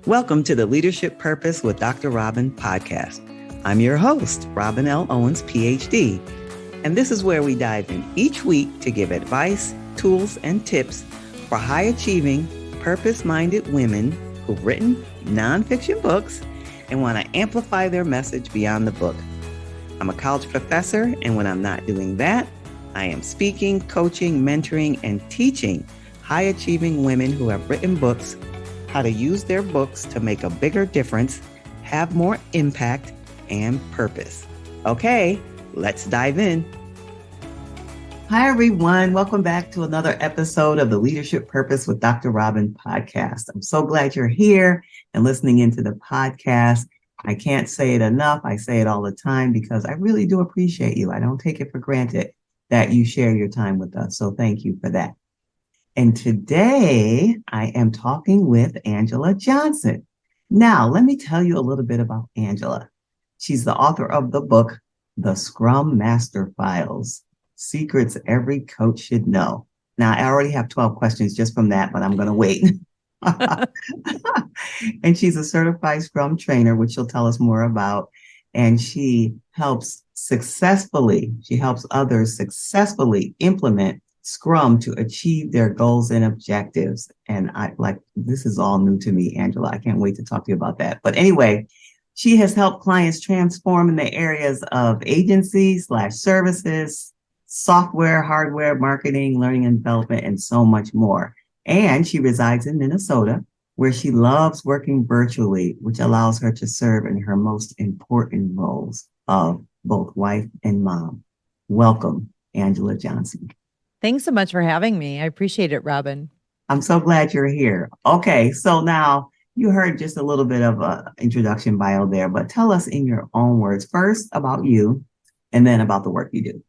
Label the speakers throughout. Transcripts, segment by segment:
Speaker 1: Welcome to the Leadership Purpose with Dr. Robin podcast. I'm your host, Robin L. Owens, PhD, and this is where we dive in each week to give advice, tools, and tips for high-achieving, purpose-minded women who've written nonfiction books and want to amplify their message beyond the book. I'm a college professor, and when I'm not doing that, I am speaking, coaching, mentoring, and teaching high-achieving women who have written books how to use their books to make a bigger difference, have more impact, and purpose. Okay, let's dive in. Hi, everyone. Welcome back to another episode of the Leadership Purpose with Dr. Robin podcast. I'm so glad you're here and listening into the podcast. I can't say it enough. I say it all the time because I really do appreciate you. I don't take it for granted that you share your time with us. So thank you for that. And today I am talking with Angela Johnson. Now, let me tell you a little bit about Angela. She's the author of the book, The Scrum Master Files, Secrets Every Coach Should Know. Now, I already have 12 questions just from that, but I'm going to wait. And she's a certified Scrum Trainer, which she'll tell us more about. And she helps others successfully implement Scrum to achieve their goals and objectives. And this is all new to me, Angela. I can't wait to talk to you about that. But anyway, she has helped clients transform in the areas of agency/services, software, hardware, marketing, learning and development, and so much more. And she resides in Minnesota, where she loves working virtually, which allows her to serve in her most important roles of both wife and mom. Welcome, Angela Johnson.
Speaker 2: Thanks so much for having me. I appreciate it, Robin.
Speaker 1: I'm so glad you're here. Okay, so now you heard just a little bit of an introduction bio there, but tell us in your own words first about you and then about the work you do.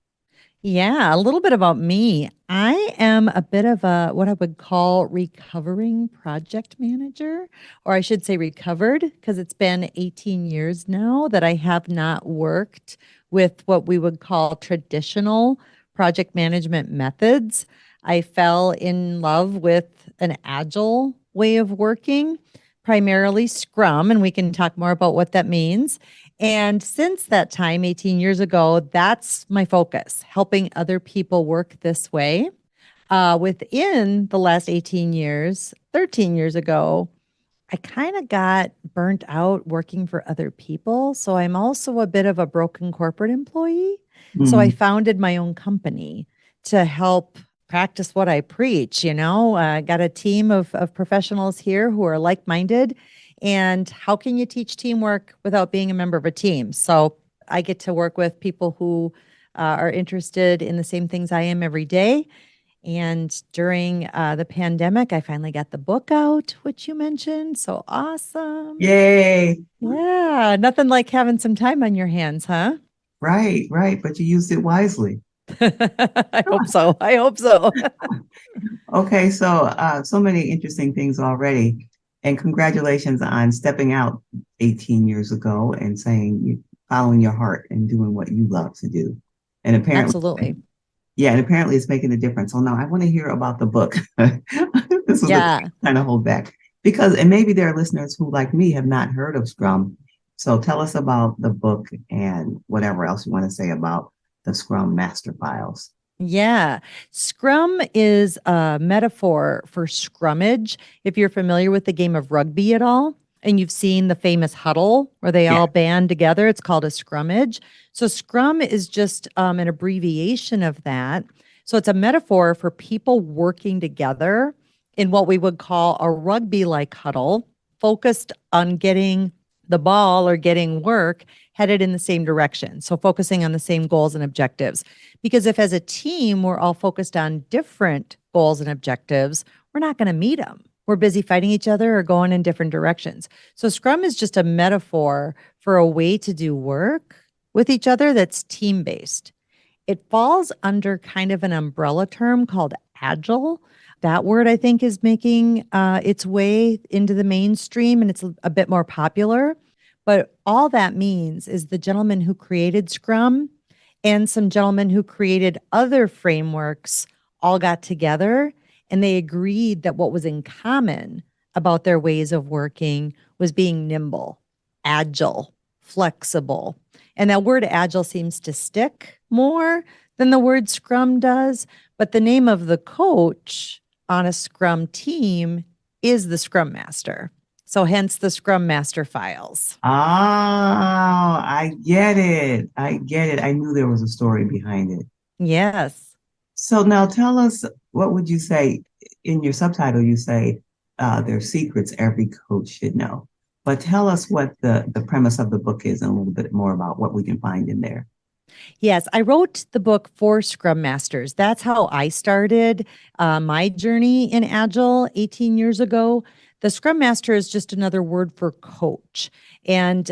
Speaker 2: Yeah, a little bit about me. I am a bit of what I would call recovering project manager, or I should say recovered, because it's been 18 years now that I have not worked with what we would call traditional project management methods. I fell in love with an agile way of working, primarily Scrum, and we can talk more about what that means. And since that time, 18 years ago, that's my focus, helping other people work this way. Within the last 18 years, 13 years ago, I kind of got burnt out working for other people. So I'm also a bit of a broken corporate employee. So I founded my own company to help practice what I preach. I got a team of professionals here who are like-minded. And how can you teach teamwork without being a member of a team? So I get to work with people who are interested in the same things I am every day. And during the pandemic, I finally got the book out, which you mentioned. So awesome.
Speaker 1: Yay.
Speaker 2: Yeah. Nothing like having some time on your hands, huh?
Speaker 1: Right. But you used it wisely.
Speaker 2: I hope so.
Speaker 1: Okay. So many interesting things already. And congratulations on stepping out 18 years ago and following your heart and doing what you love to do. And apparently,
Speaker 2: absolutely.
Speaker 1: Yeah, and apparently it's making a difference. So now I want to hear about the book. This is kind of hold back and maybe there are listeners who, like me, have not heard of Scrum. So tell us about the book and whatever else you want to say about the Scrum Master Files.
Speaker 2: Yeah. Scrum is a metaphor for scrummage. If you're familiar with the game of rugby at all, and you've seen the famous huddle where they all band together, it's called a scrummage. So Scrum is just an abbreviation of that. So it's a metaphor for people working together in what we would call a rugby-like huddle, focused on getting the ball or getting work headed in the same direction. So focusing on the same goals and objectives. Because if as a team, we're all focused on different goals and objectives, we're not going to meet them. We're busy fighting each other or going in different directions. So Scrum is just a metaphor for a way to do work with each other that's team-based. It falls under kind of an umbrella term called Agile. That word, I think, is making its way into the mainstream, and it's a bit more popular. But all that means is the gentleman who created Scrum and some gentlemen who created other frameworks all got together and they agreed that what was in common about their ways of working was being nimble, agile, flexible. And that word agile seems to stick more than the word Scrum does. But the name of the coach on a Scrum team is the Scrum Master. So hence the Scrum Master Files.
Speaker 1: Oh, I get it. I get it. I knew there was a story behind it.
Speaker 2: Yes.
Speaker 1: So now tell us, what would you say in your subtitle? You say there's secrets every coach should know. But tell us what the premise of the book is and a little bit more about what we can find in there.
Speaker 2: Yes, I wrote the book for Scrum Masters. That's how I started my journey in Agile 18 years ago. The Scrum Master is just another word for coach. And,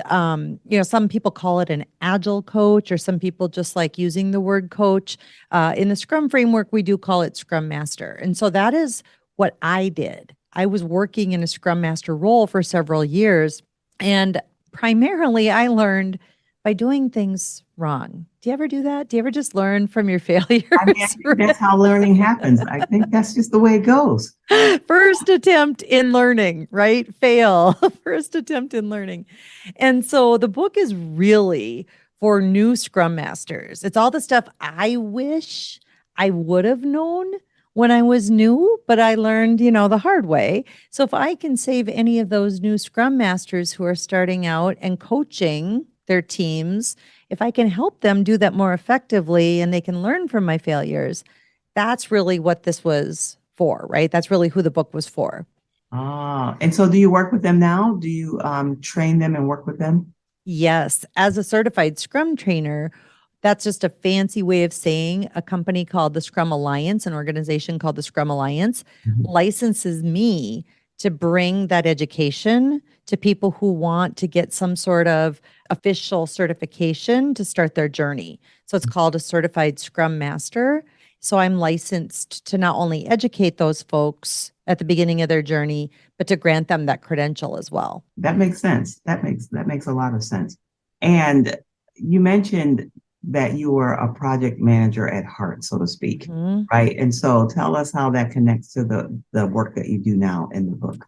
Speaker 2: some people call it an Agile coach, or some people just like using the word coach. In the Scrum framework, we do call it Scrum Master. And so that is what I did. I was working in a Scrum Master role for several years. And primarily, I learned by doing things wrong. Do you ever do that? Do you ever just learn from your failures?
Speaker 1: I mean, I think that's how learning happens. I think that's just the way it goes.
Speaker 2: First attempt in learning, right? Fail. First attempt in learning. And so the book is really for new Scrum Masters. It's all the stuff I wish I would have known when I was new, but I learned, the hard way. So if I can save any of those new Scrum Masters who are starting out and coaching their teams, if I can help them do that more effectively and they can learn from my failures, that's really what this was for, right? That's really who the book was for.
Speaker 1: And so do you work with them now? Do you train them and work with them?
Speaker 2: Yes, as a certified Scrum trainer, that's just a fancy way of saying a company called the Scrum Alliance, an organization called the Scrum Alliance,
Speaker 1: Mhm.
Speaker 2: licenses me to bring that education to people who want to get some sort of official certification to start their journey. So it's called a certified Scrum Master. So I'm licensed to not only educate those folks at the beginning of their journey, but to grant them that credential as well.
Speaker 1: That makes sense. That makes a lot of sense. And you mentioned that you were a project manager at heart, so to speak,
Speaker 2: Mhm.
Speaker 1: right? And so tell us how that connects to the work that you do now in the book.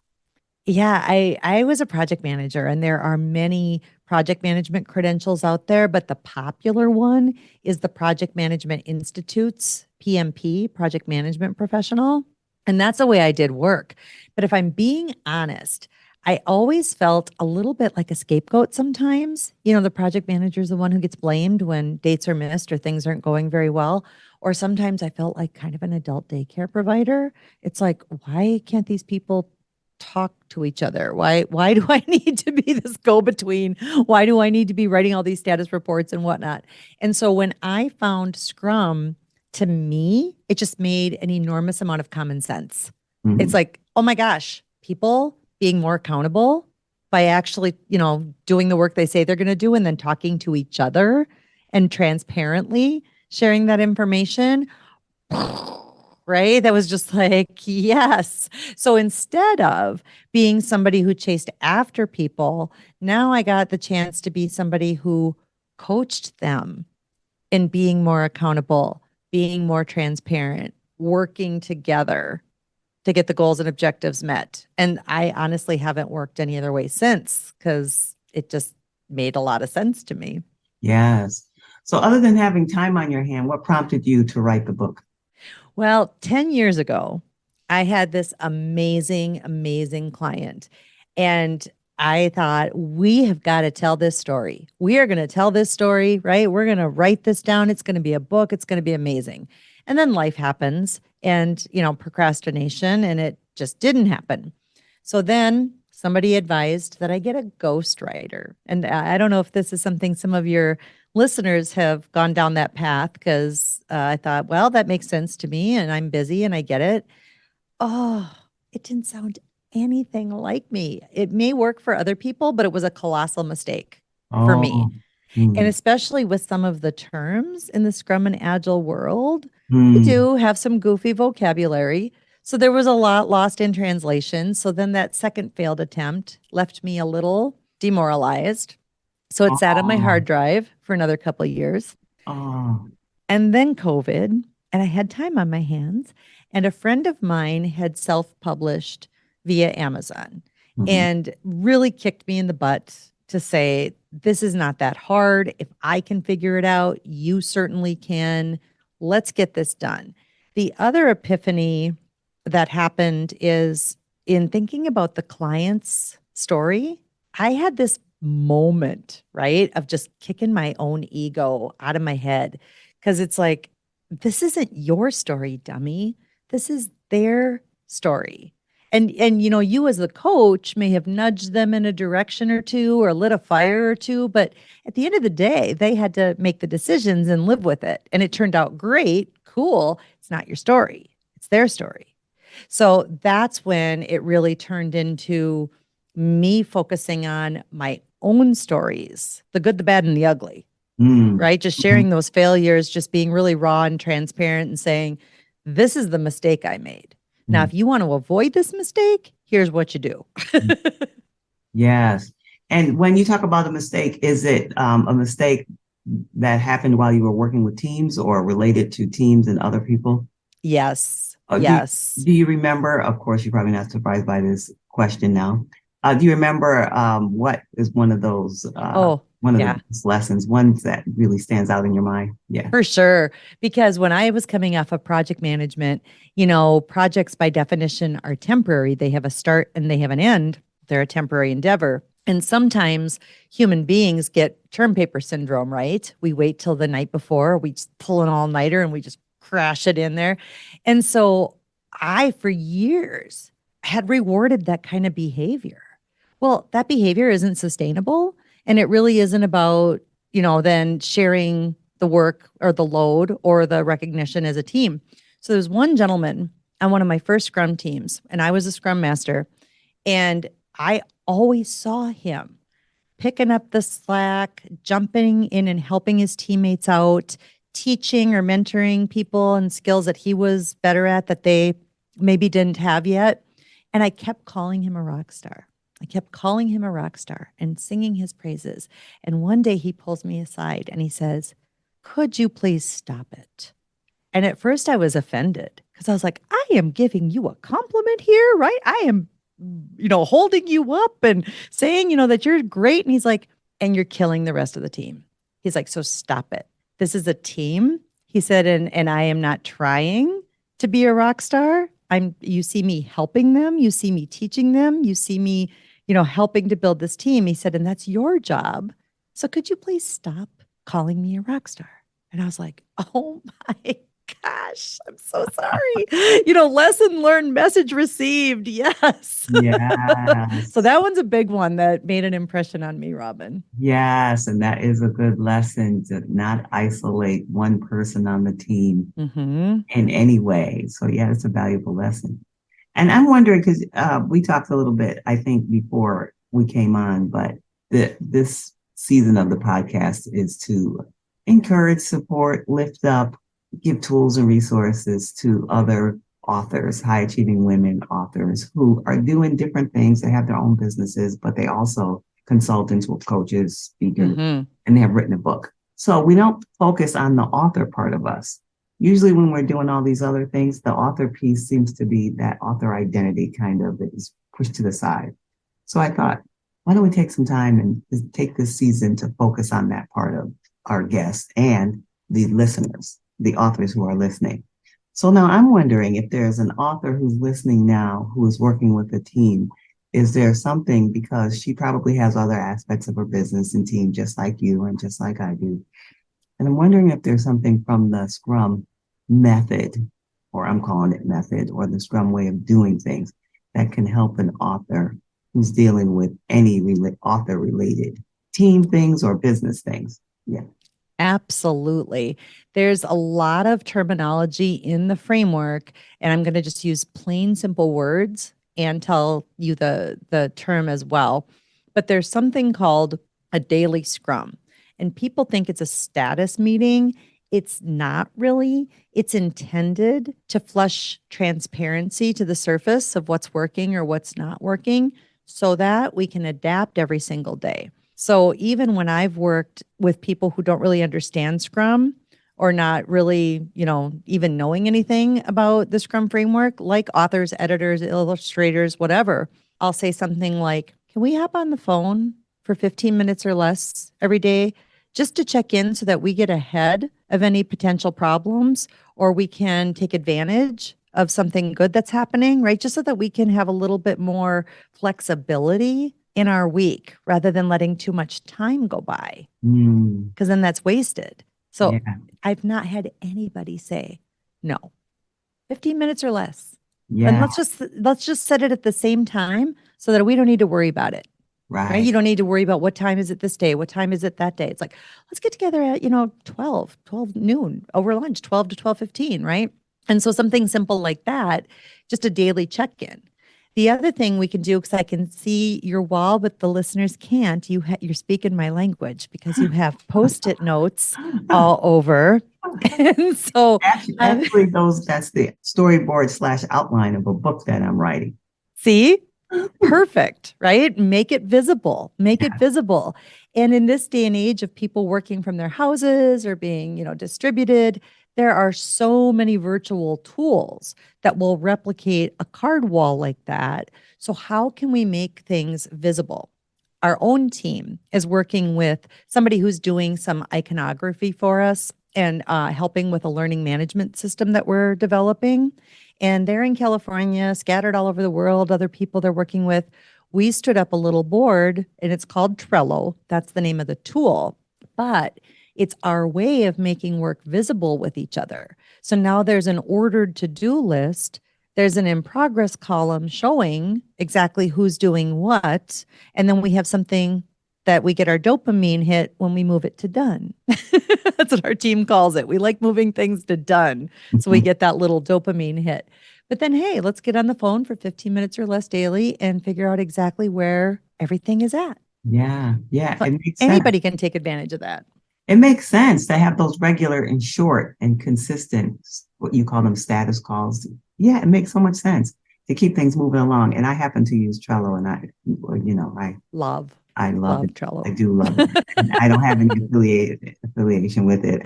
Speaker 2: Yeah, I was a project manager, and there are many project management credentials out there, but the popular one is the Project Management Institute's PMP, Project Management Professional. And that's the way I did work. But if I'm being honest, I always felt a little bit like a scapegoat sometimes. The project manager is the one who gets blamed when dates are missed or things aren't going very well. Or sometimes I felt like kind of an adult daycare provider. It's like, why can't these people talk to each other? Why do I need to be this go-between? Why do I need to be writing all these status reports and whatnot? And so when I found Scrum, to me, it just made an enormous amount of common sense. It's
Speaker 1: Mhm.
Speaker 2: like, oh my gosh, people being more accountable by actually, doing the work they say they're going to do and then talking to each other and transparently sharing that information. Right? That was just like, yes. So instead of being somebody who chased after people, now I got the chance to be somebody who coached them in being more accountable, being more transparent, working together to get the goals and objectives met. And I honestly haven't worked any other way since because it just made a lot of sense to me.
Speaker 1: Yes. So other than having time on your hand, what prompted you to write the book?
Speaker 2: Well, 10 years ago, I had this amazing, amazing client. And I thought, we have got to tell this story. We are going to tell this story, right? We're going to write this down. It's going to be a book. It's going to be amazing. And then life happens and, procrastination, and it just didn't happen. So then somebody advised that I get a ghostwriter. And I don't know if this is something some of your listeners have gone down that path because I thought, well, that makes sense to me and I'm busy and I get it. Oh, it didn't sound anything like me. It may work for other people, but it was a colossal mistake for me.
Speaker 1: Oh,
Speaker 2: And
Speaker 1: hmm,
Speaker 2: especially with some of the terms in the Scrum and Agile world, they
Speaker 1: hmm.
Speaker 2: do have some goofy vocabulary. So there was a lot lost in translation. So then that second failed attempt left me a little demoralized. So it sat on my
Speaker 1: Oh,
Speaker 2: hard drive for another couple of years.
Speaker 1: oh,
Speaker 2: And then COVID, and I had time on my hands. And a friend of mine had self published via Amazon
Speaker 1: Mhm.
Speaker 2: and really kicked me in the butt to say, this is not that hard. If I can figure it out, you certainly can. Let's get this done. The other epiphany that happened is in thinking about the client's story. I had this moment, right, of just kicking my own ego out of my head because it's like, this isn't your story, dummy. This is their story. And you know, you as the coach may have nudged them in a direction or two or lit a fire or two, but at the end of the day, they had to make the decisions and live with it. And it turned out great, cool. It's not your story. It's their story. So that's when it really turned into me focusing on my own stories, the good, the bad, and the ugly,
Speaker 1: Mm.
Speaker 2: right? Just
Speaker 1: Mhm.
Speaker 2: sharing those failures, just being really raw and transparent and saying, this is the mistake I made. Now,
Speaker 1: Mm.
Speaker 2: if you want to avoid this mistake, here's what you do.
Speaker 1: Yes. And when you talk about a mistake, is it a mistake that happened while you were working with teams or related to teams and other people?
Speaker 2: Yes.
Speaker 1: Uh, do,
Speaker 2: Yes.
Speaker 1: do you remember? Of course, you're probably not surprised by this question now. Do you remember what is
Speaker 2: Oh,
Speaker 1: one of the
Speaker 2: yeah.
Speaker 1: biggest lessons, ones that really stands out in your mind? Yeah.
Speaker 2: For sure. Because when I was coming off of project management, you know, projects by definition are temporary. They have a start and they have an end. They're a temporary endeavor. And sometimes human beings get term paper syndrome, right? We wait till the night before, we just pull an all nighter and we just crash it in there. And so I, for years, had rewarded that kind of behavior. Well, that behavior isn't sustainable. And it really isn't about, you know, then sharing the work or the load or the recognition as a team. So there's one gentleman on one of my first Scrum teams, and I was a Scrum Master, and I always saw him picking up the slack, jumping in and helping his teammates out, teaching or mentoring people and skills that he was better at that they maybe didn't have yet. And I kept calling him a rock star. I kept calling him a rock star and singing his praises. And one day he pulls me aside and he says, could you please stop it? And at first I was offended because I was like, I am giving you a compliment here, right? I am, you know, holding you up and saying, you know, that you're great. And he's like, and you're killing the rest of the team. He's like, so stop it. This is a team. He said, and I am not trying to be a rock star. You see me helping them, you see me teaching them, you see me, you know, helping to build this team. He said, and that's your job. So could you please stop calling me a rock star? And I was like, oh my gosh, I'm so sorry. You know, lesson learned, message received. Yes. So
Speaker 1: Yes.
Speaker 2: that one's a big one that made an impression on me, Robin.
Speaker 1: Yes. And that is a good lesson to not isolate one person on the team
Speaker 2: Mm-hmm.
Speaker 1: in any way. So yeah, it's a valuable lesson. And I'm wondering because we talked a little bit, I think, before we came on, but this season of the podcast is to encourage, support, lift up, give tools and resources to other authors, high achieving women authors who are doing different things. They have their own businesses, but they also consultants with coaches, speakers,
Speaker 2: Mm-hmm.
Speaker 1: and they have written a book. So we don't focus on the author part of us. Usually when we're doing all these other things, the author piece seems to be that author identity kind of is pushed to the side. So I thought, why don't we take some time and take this season to focus on that part of our guests and the listeners, the authors who are listening. So now I'm wondering if there's an author who's listening now who is working with a team. Is there something, because she probably has other aspects of her business and team just like you and just like I do. And I'm wondering if there's something from the Scrum method, or I'm calling it method, or the Scrum way of doing things that can help an author who's dealing with any author related team things or business things. Yeah.
Speaker 2: Absolutely. There's a lot of terminology in the framework, and I'm going to just use plain, simple words and tell you the term as well. But there's something called a daily scrum, and people think it's a status meeting. It's not really. It's intended to flush transparency to the surface of what's working or what's not working so that we can adapt every single day. So even when I've worked with people who don't really understand Scrum or not really, even knowing anything about the Scrum framework, like authors, editors, illustrators, whatever, I'll say something like, can we hop on the phone for 15 minutes or less every day just to check in so that we get ahead of any potential problems, or we can take advantage of something good that's happening, right? Just so that we can have a little bit more flexibility in our week rather than letting too much time go by, because then that's wasted. So
Speaker 1: Yeah.
Speaker 2: I've not had anybody say no. 15 minutes or less. And
Speaker 1: Yeah.
Speaker 2: let's just set it at the same time so that we don't need to worry about it. Right? You
Speaker 1: Right.
Speaker 2: don't need to worry about what time is it this day, what time is it that day. It's like, let's get together at, 12 noon over lunch, 12 to 12:15, right? And so something simple like that, just a daily check-in. The other thing we can do, because I can see your wall, but the listeners can't, you're speaking my language because you have Post-it notes all over. And so
Speaker 1: Actually, that's the storyboard / outline of a book that I'm writing.
Speaker 2: see, perfect, right? Make it visible, make it visible. And in this day and age of people working from their houses or being, distributed, there are so many virtual tools that will replicate a card wall like that. So how can we make things visible? Our own team is working with somebody who's doing some iconography for us and helping with a learning management system that we're developing. And they're in California, scattered all over the world, other people they're working with. We stood up a little board and it's called Trello. That's the name of the tool. But it's our way of making work visible with each other. So now there's an ordered to-do list. There's an in progress column showing exactly who's doing what. And then we have something that we get our dopamine hit when we move it to done. That's what our team calls it. We like moving things to done. So we get that little dopamine hit. But then, hey, let's get on the phone for 15 minutes or less daily and figure out exactly where everything is at.
Speaker 1: Yeah. Yeah.
Speaker 2: So
Speaker 1: It makes sense.
Speaker 2: anybody can take advantage of that.
Speaker 1: It makes sense to have those regular and short and consistent, what you call them, status calls. Yeah, it makes so much sense to keep things moving along. And I happen to use Trello, and I
Speaker 2: love
Speaker 1: love it.
Speaker 2: Trello.
Speaker 1: I do love it. And I don't have any affiliation with it.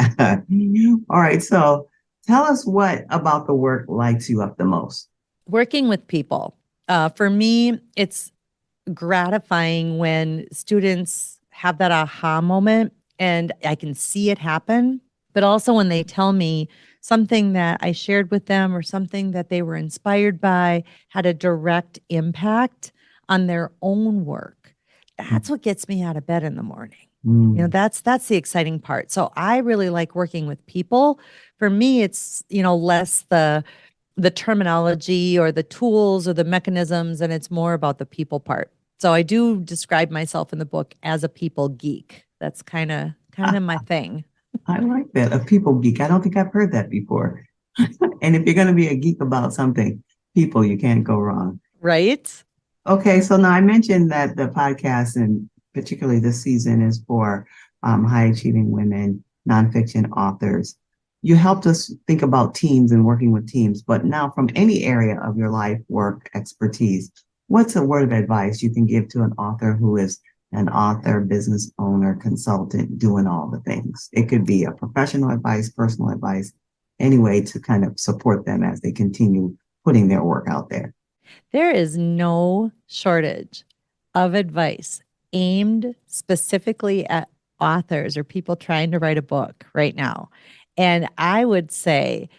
Speaker 1: All right. So tell us what about the work lights you up the most?
Speaker 2: Working with people. For me, it's gratifying when students have that aha moment and I can see it happen, but also when they tell me something that I shared with them or something that they were inspired by had a direct impact on their own work. That's what gets me out of bed in the morning. That's the exciting part. So I really like working with people. For me, it's, less the terminology or the tools or the mechanisms, and it's more about the people part. So I do describe myself in the book as a people geek. That's kind of my thing.
Speaker 1: I like that. A people geek. I don't think I've heard that before. And if you're going to be a geek about something, people, you can't go wrong.
Speaker 2: Right?
Speaker 1: Okay. So now I mentioned that the podcast, and particularly this season, is for high achieving women, nonfiction authors. You helped us think about teams and working with teams, but now from any area of your life, work, expertise, what's a word of advice you can give to an author who is an author, business owner, consultant, doing all the things? It could be a professional advice, personal advice, any way to kind of support them as they continue putting their work out there.
Speaker 2: There is no shortage of advice aimed specifically at authors or people trying to write a book right now. And I would say,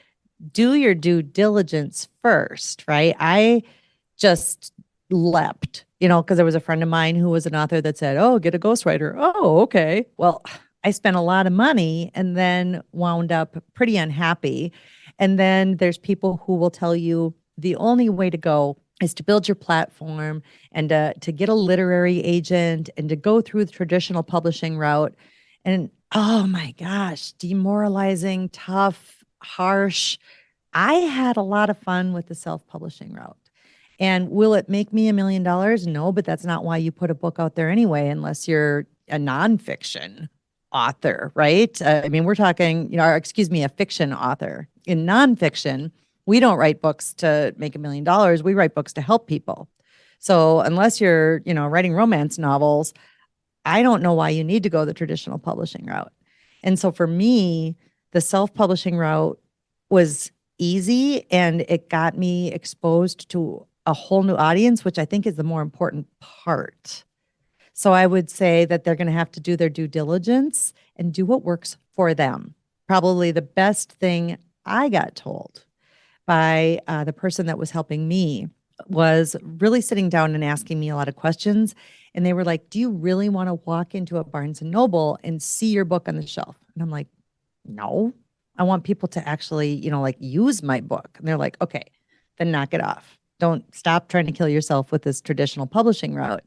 Speaker 2: do your due diligence first, right? I just leapt, because there was a friend of mine who was an author that said, oh, get a ghostwriter. Oh, okay. Well, I spent a lot of money and then wound up pretty unhappy. And then there's people who will tell you the only way to go is to build your platform and to get a literary agent and to go through the traditional publishing route. And oh my gosh, demoralizing, tough, harsh. I had a lot of fun with the self-publishing route. And will it make me $1 million? No, but that's not why you put a book out there anyway, unless you're a nonfiction author, right? We're talking, a fiction author. In nonfiction, we don't write books to make $1 million. We write books to help people. So unless you're, writing romance novels, I don't know why you need to go the traditional publishing route. And so for me, The self-publishing route was easy and it got me exposed to a whole new audience, which I think is the more important part. So I would say that they're going to have to do their due diligence and do what works for them. Probably the best thing I got told by the person that was helping me was really sitting down and asking me a lot of questions. And they were like, do you really want to walk into a Barnes and Noble and see your book on the shelf? And I'm like, no, I want people to actually, like use my book. And they're like, okay, then knock it off. Don't stop trying to kill yourself with this traditional publishing route.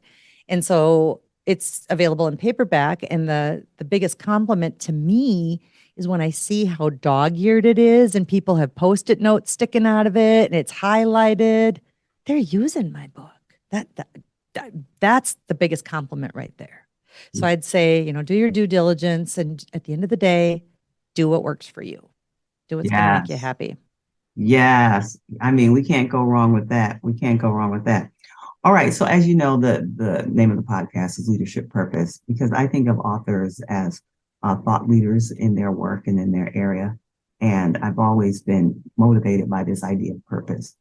Speaker 2: And so it's available in paperback. And the biggest compliment to me is when I see how dog-eared it is and people have Post-it notes sticking out of it and it's highlighted. They're using my book. That's the biggest compliment right there. So I'd say, do your due diligence, and at the end of the day, do what works for you. Do what's going to make you happy.
Speaker 1: Yes. I mean, we can't go wrong with that. We can't go wrong with that. All right. So as you know, the name of the podcast is Leadership Purpose, because I think of authors as thought leaders in their work and in their area. And I've always been motivated by this idea of purpose.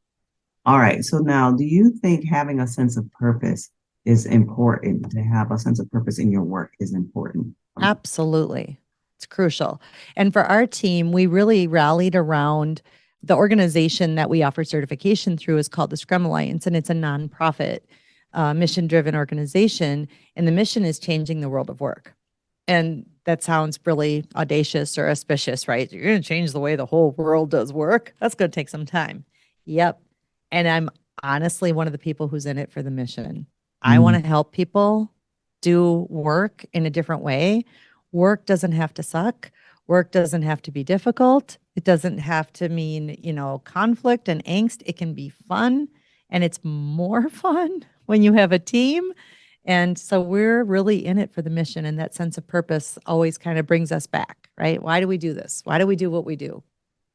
Speaker 1: All right. So now, do you think having a sense of purpose is important? To have a sense of purpose in your work is important?
Speaker 2: Absolutely. It's crucial. And for our team, we really rallied around the organization that we offer certification through is called the Scrum Alliance, and it's a nonprofit, mission-driven organization. And the mission is changing the world of work. And that sounds really audacious or auspicious, right? You're going to change the way the whole world does work. That's going to take some time. Yep. And I'm honestly one of the people who's in it for the mission. I want to help people do work in a different way. Work doesn't have to suck. Work doesn't have to be difficult. It doesn't have to mean, conflict and angst. It can be fun, and it's more fun when you have a team. And so we're really in it for the mission, and that sense of purpose always kind of brings us back, right? Why do we do this? Why do we do what we do?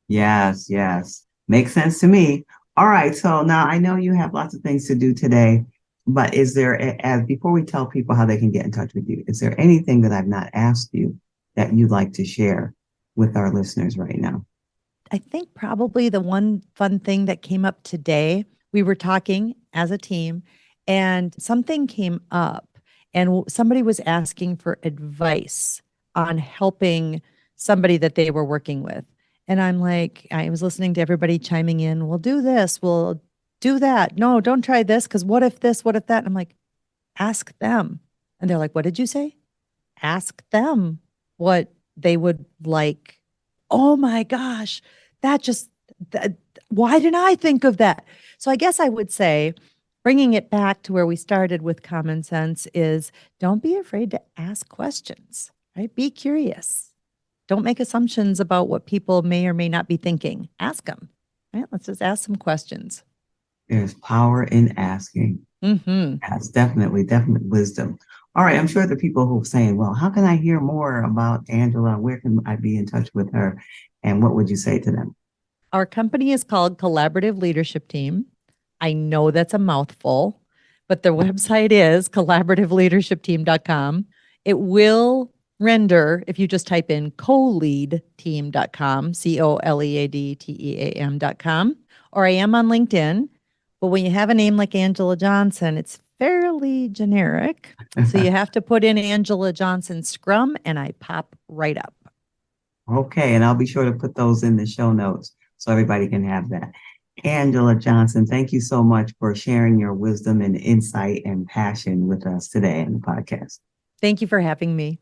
Speaker 1: Yes, yes. Makes sense to me. All right. So now I know you have lots of things to do today, but is there, as before we tell people how they can get in touch with you, is there anything that I've not asked you that you'd like to share with our listeners right now?
Speaker 2: I think probably the one fun thing that came up today, we were talking as a team and something came up and somebody was asking for advice on helping somebody that they were working with. And I'm like, I was listening to everybody chiming in, we'll do this, we'll do that. No, don't try this, because what if this, what if that? And I'm like, ask them. And they're like, what did you say? Ask them what they would like. Oh my gosh, why didn't I think of that? So I guess I would say, bringing it back to where we started with common sense is don't be afraid to ask questions, right? Be curious. Don't make assumptions about what people may or may not be thinking. Ask them, right? Let's just ask some questions.
Speaker 1: There's power in asking. That's definitely wisdom. All right. I'm sure the people who are saying, well, how can I hear more about Angela? Where can I be in touch with her? And what would you say to them?
Speaker 2: Our company is called Collaborative Leadership Team. I know that's a mouthful, but their website is collaborativeleadershipteam.com. It will render if you just type in coleadteam.com, coleadteam.com, or I am on LinkedIn. But when you have a name like Angela Johnson, it's fairly generic. So you have to put in Angela Johnson Scrum and I pop right up.
Speaker 1: Okay. And I'll be sure to put those in the show notes so everybody can have that. Angela Johnson, thank you so much for sharing your wisdom and insight and passion with us today in the podcast.
Speaker 2: Thank you for having me.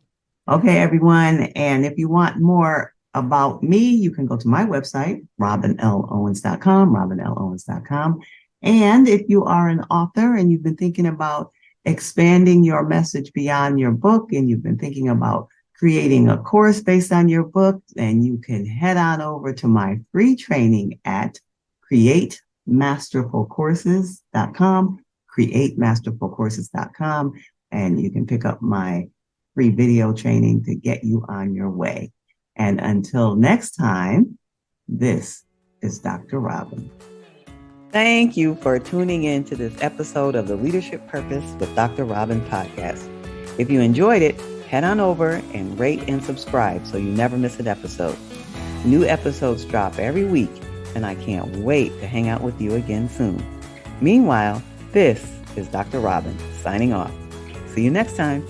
Speaker 1: Okay, everyone. And if you want more about me, you can go to my website, robinlowens.com, robinlowens.com. And if you are an author and you've been thinking about expanding your message beyond your book, and you've been thinking about creating a course based on your book, then you can head on over to my free training at createmasterfulcourses.com, createmasterfulcourses.com, and you can pick up my free video training to get you on your way. And until next time, this is Dr. Robin. Thank you for tuning in to this episode of the Leadership Purpose with Dr. Robin podcast. If you enjoyed it, head on over and rate and subscribe so you never miss an episode. New episodes drop every week, and I can't wait to hang out with you again soon. Meanwhile, this is Dr. Robin signing off. See you next time.